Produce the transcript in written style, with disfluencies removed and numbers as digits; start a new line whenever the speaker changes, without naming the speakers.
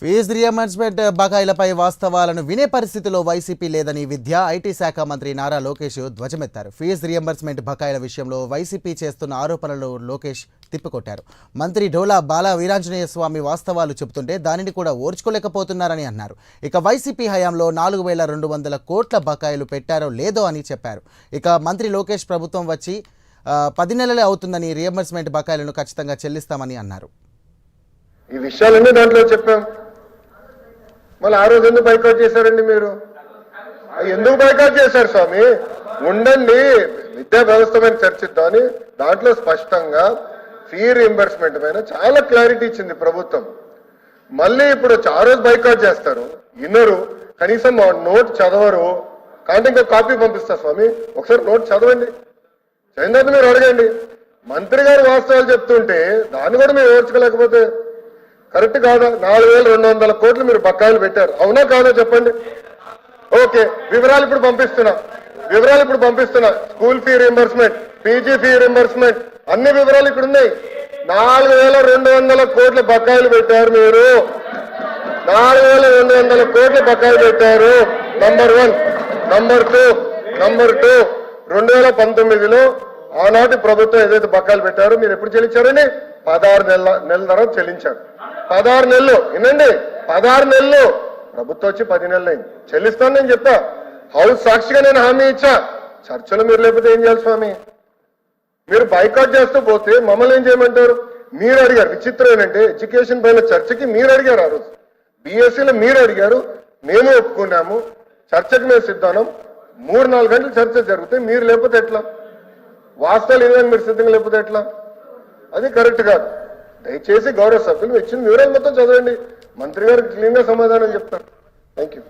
Fee reimbursement బకాయిలపై వాస్తవాలను వినే పరిస్థితిలో వైసీపీ లేదని విద్యా ఐటీ శాఖ మంత్రి నారా లోకేష్ ధ్వజమెత్తారు. ఫీజు రియంబర్స్మెంట్ బకాయిల విషయంలో వైసీపీ చేస్తున్న ఆరోపణలు లోకేష్ తిప్పికొట్టారు. మంత్రి డోలా బాల వీరాంజనేయ స్వామి వాస్తవాలు చెబుతుంటే దానిని కూడా ఓర్చుకోలేకపోతున్నారని అన్నారు. ఇక వైసీపీ హయాంలో 4,200 కోట్ల బకాయిలు పెట్టారో లేదో అని చెప్పారు. ఇక మంత్రి లోకేష్ ప్రభుత్వం వచ్చి 10 నెలలే అవుతుందని రియంబర్స్మెంట్ బకాయిలను ఖచ్చితంగా చెల్లిస్తామని అన్నారు.
ఈ విషయాలన్నీ దాంట్లో చెప్పాం. మళ్ళీ ఆ రోజు ఎందుకు బైకాట్ చేశారండి? మీరు ఎందుకు బైకాట్ చేశారు స్వామి? ఉండండి, విద్యా వ్యవస్థ మీద చర్చిద్దామని దాంట్లో స్పష్టంగా ఫీ రీఎంబర్స్మెంట్ పైన చాలా క్లారిటీ ఇచ్చింది ప్రభుత్వం. మళ్ళీ ఇప్పుడు ఆ రోజు బైకాట్ చేస్తారు, వినరు, కనీసం నోట్ చదవరు. కాబట్టి ఇంకా కాపీ పంపిస్తా స్వామి, ఒకసారి నోట్ చదవండి, చదివిన తర్వాత మీరు అడగండి. మంత్రి గారు వాస్తవాలు చెప్తుంటే దాన్ని కూడా మీరు ఓర్చుకోలేకపోతే కరెక్ట్ కాదా? 4,200 కోట్లు మీరు బకాయిలు పెట్టారు, అవునా కాదా చెప్పండి. ఓకే, వివరాలు ఇప్పుడు పంపిస్తున్నా. School fee reimbursement, PG fee reimbursement, అన్ని వివరాలు ఇక్కడ ఉన్నాయి. 4,200 కోట్ల బకాయిలు పెట్టారు మీరు. 4,200 కోట్ల బకాయిలు పెట్టారు. నంబర్ 1. నంబర్ 2 2019లో ఆనాటి ప్రభుత్వం ఏదైతే బకాయిలు పెట్టారో మీరు ఎప్పుడు చెల్లించారని 16 నెలల తర్వాత చెల్లించారు. 16 నెలలు వినండి, 16 నెలలు. ప్రభుత్వం వచ్చి 10 నెలలు అయింది. చెల్లిస్తాను నేను చెప్పా, హౌస్ సాక్షిగా నేను హామీ ఇచ్చా. చర్చలు మీరు లేకపోతే ఏం చేయాలి స్వామి? మీరు బైకాట్ చేస్తూ పోతే మమ్మల్ని ఏం చేయమంటారు? మీరు అడిగారు. విచిత్రం ఏంటంటే ఎడ్యుకేషన్ పైన చర్చకి మీరు అడిగారు. ఆ రోజు బీఎస్సీలో మీరు అడిగారు, మేము ఒప్పుకున్నాము, చర్చకు మేము సిద్ధానం. 3-4 గంటలు చర్చ జరిగితే మీరు లేకపోతే ఎట్లా? వాస్తవాలు ఏదైనా మీరు సిద్ధంగా లేకపోతే ఎట్లా? అది కరెక్ట్ కాదు. దయచేసి గౌరవ సభ్యులు ఇచ్చిన వివరాలు మొత్తం చదవండి, మంత్రి గారికి క్లీన్గా సమాధానం చెప్తారు. Thank you.